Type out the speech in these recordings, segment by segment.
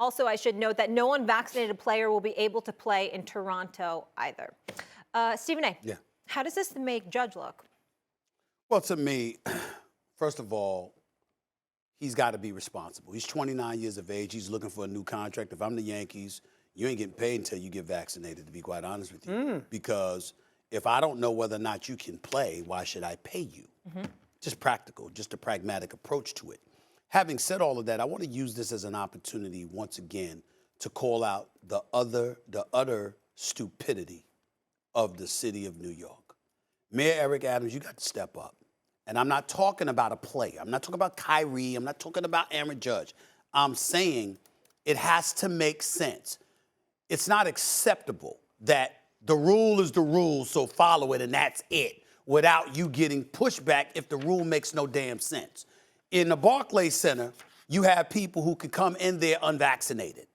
Also, I should note that no unvaccinated player will be able to play in Toronto either. Stephen A., Yeah. how does this make Judge look? Well, to me, first of all, he's got to be responsible. He's 29 years of age. He's looking for a new contract. If I'm the Yankees, you ain't getting paid until you get vaccinated, to be quite honest with you. Because if I don't know whether or not you can play, why should I pay you? Just practical, just a pragmatic approach to it. Having said all of that, I want to use this as an opportunity once again to call out the utter stupidity of the city of New York. Mayor Eric Adams, you got to step up. And I'm not talking about a play. I'm not talking about Kyrie. I'm not talking about Aaron Judge. I'm saying it has to make sense. It's not acceptable that the rule is the rule, so follow it, and that's it, without you getting pushback if the rule makes no damn sense. In the Barclays Center, you have people who could come in there unvaccinated.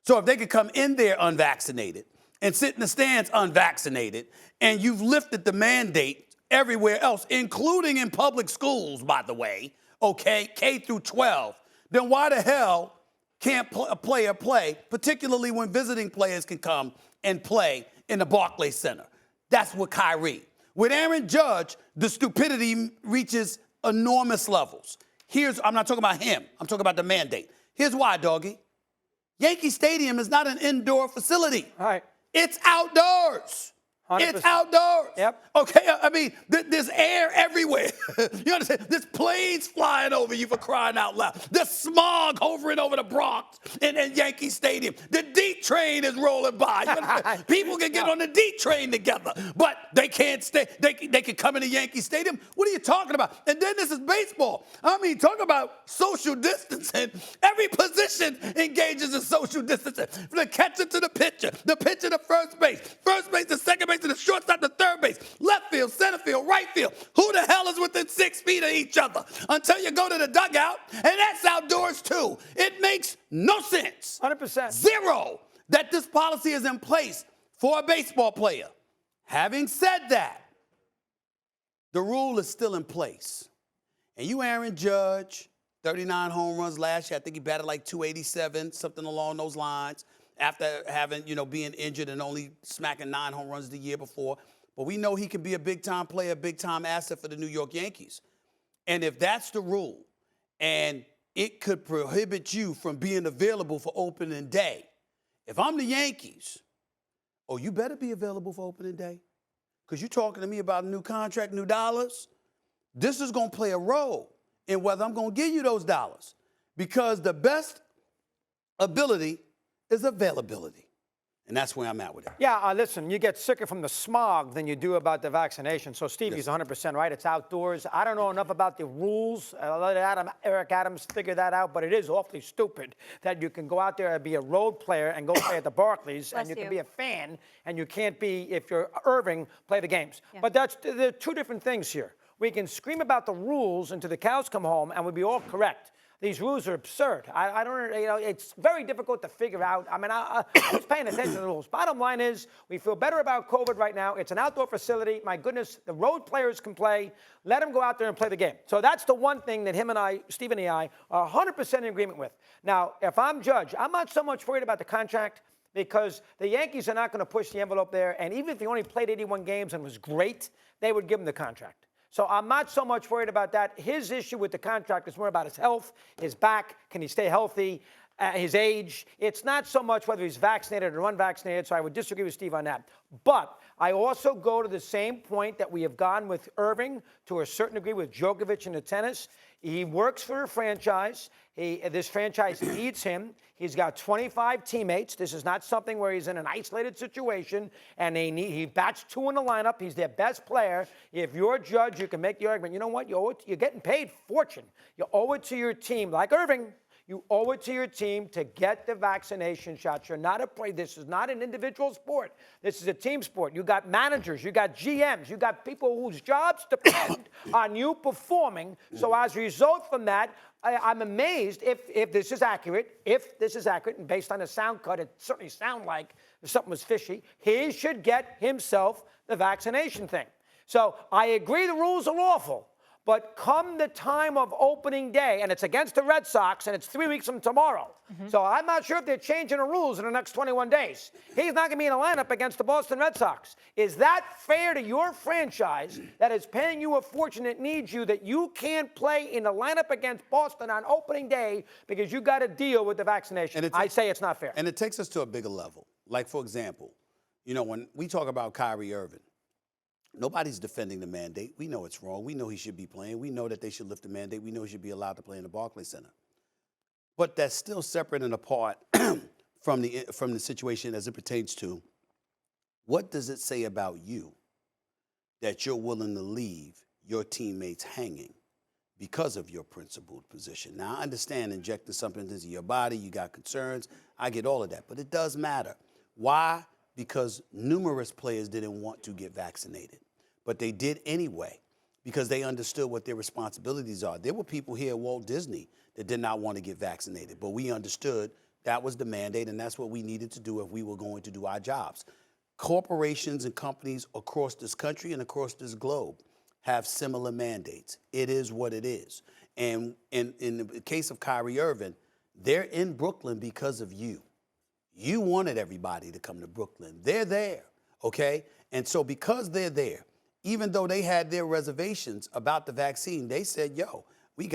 So if they could come in there unvaccinated and sit in the stands unvaccinated, and you've lifted the mandate everywhere else, including in public schools, by the way, okay, K through 12, then why the hell can't a player play, particularly when visiting players can come and play in the Barclays Center? That's with Kyrie. With Aaron Judge, the stupidity reaches enormous levels. I'm not talking about him. I'm talking about the mandate. Here's why, doggy. Yankee Stadium is not an indoor facility. All right. It's outdoors. 100%. It's outdoors. Yep. Okay, I mean, there's air everywhere. You understand? There's planes flying over you, for crying out loud. There's smog hovering over the Bronx in Yankee Stadium. The D train is rolling by. You understand? People can get on the D train together, but they can't stay. They can come into Yankee Stadium. What are you talking about? And then this is baseball. I mean, talk about social distancing. Every position engages in social distancing. From the catcher to the pitcher to first base to second base to the shortstop to third base, left field, center field, right field. Who the hell is within 6 feet of each other until you go to the dugout? And that's outdoors too. It makes no sense. 100%. Zero that this policy is in place for a baseball player. Having said that, the rule is still in place. And you, Aaron Judge, 39 home runs last year. I think he batted like 287, something along those lines, after having, being injured and only smacking 9 home runs the year before. But we know he can be a big-time player, a big-time asset for the New York Yankees. And if that's the rule, and it could prohibit you from being available for opening day, if I'm the Yankees, you better be available for opening day, because you're talking to me about a new contract, new dollars. This is going to play a role in whether I'm going to give you those dollars, because the best ability is availability. And that's where I'm at with it. Yeah, listen, you get sicker from the smog than you do about the vaccination. So Stevie's 100% right. It's outdoors. I don't know enough about the rules. I'll let Eric Adams figure that out, but it is awfully stupid that you can go out there and be a road player and go play at the Barclays, and you can be a fan, and you can't be, if you're Irving, play the games. Yeah. But there are two different things here. We can scream about the rules until the cows come home, and we'd be all correct. These rules are absurd. I don't, it's very difficult to figure out. I mean, I was paying attention to the rules. Bottom line is, we feel better about COVID right now. It's an outdoor facility. My goodness, the road players can play. Let them go out there and play the game. So that's the one thing that him and I, Stephen and I, are 100% in agreement with. Now, if I'm Judge, I'm not so much worried about the contract, because the Yankees are not going to push the envelope there. And even if he only played 81 games and was great, they would give him the contract. So I'm not so much worried about that. His issue with the contract is more about his health, his back, can he stay healthy, his age. It's not so much whether he's vaccinated or unvaccinated, so I would disagree with Steve on that. But I also go to the same point that we have gone with Irving, to a certain degree with Djokovic in the tennis. He works for a franchise. This franchise needs him. He's got 25 teammates. This is not something where he's in an isolated situation, and he bats 2 in the lineup. He's their best player. If you're a Judge, you can make the argument, you know what, you're getting paid fortune. You owe it to your team, like Irving. You owe it to your team to get the vaccination shots. You're not this is not an individual sport. This is a team sport. You got managers, you got GMs, you got people whose jobs depend on you performing. So as a result from that, I'm amazed if this is accurate, and based on the sound cut, it certainly sounds like something was fishy. He should get himself the vaccination thing. So I agree the rules are awful, But come the time of opening day, and it's against the Red Sox, and it's 3 weeks from tomorrow. So I'm not sure if they're changing the rules in the next 21 days. He's not going to be in a lineup against the Boston Red Sox. Is that fair to your franchise that is paying you a fortune that needs you, that you can't play in the lineup against Boston on opening day because you got to deal with the vaccination? I say it's not fair. And it takes us to a bigger level. Like, for example, you know, when we talk about Kyrie Irving, nobody's defending the mandate. We know it's wrong. We know he should be playing. We know that they should lift the mandate. We know he should be allowed to play in the Barclays Center. But that's still separate and apart from the situation as it pertains to what does it say about you that you're willing to leave your teammates hanging because of your principled position. Now, I understand injecting something into your body, you got concerns. I get all of that, but it does matter. Why? Because numerous players didn't want to get vaccinated, but they did anyway because they understood what their responsibilities are. There were people here at Walt Disney that did not want to get vaccinated, but we understood that was the mandate, and that's what we needed to do if we were going to do our jobs. Corporations and companies across this country and across this globe have similar mandates. It is what it is. And in the case of Kyrie Irving, they're in Brooklyn because of you. You wanted everybody to come to Brooklyn. They're there, okay? And so because they're there, even though they had their reservations about the vaccine, they said, yo, we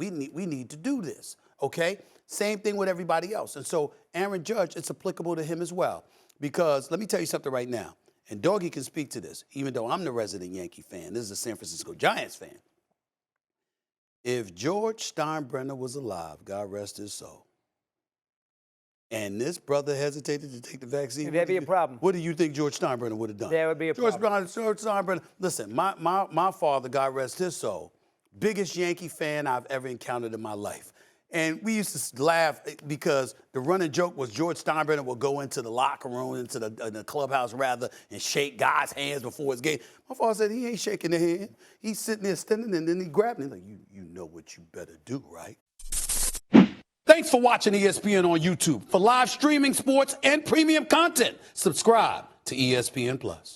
need to do this, okay? Same thing with everybody else. And so Aaron Judge, it's applicable to him as well. Because let me tell you something right now, and Doggy can speak to this, even though I'm the resident Yankee fan. This is a San Francisco Giants fan. If George Steinbrenner was alive, God rest his soul, and this brother hesitated to take the vaccine, There'd be a problem. What do you think George Steinbrenner would have done? There would be a problem. George Steinbrenner, listen, my father, God rest his soul, biggest Yankee fan I've ever encountered in my life. And we used to laugh because the running joke was George Steinbrenner would go into the locker room, into the clubhouse rather, and shake guys' hands before his game. My father said he ain't shaking their hand. He's sitting there standing, and then he grabbed me. He's like, you know what you better do, right? Thanks for watching ESPN on YouTube. For live streaming, sports, and premium content, subscribe to ESPN+.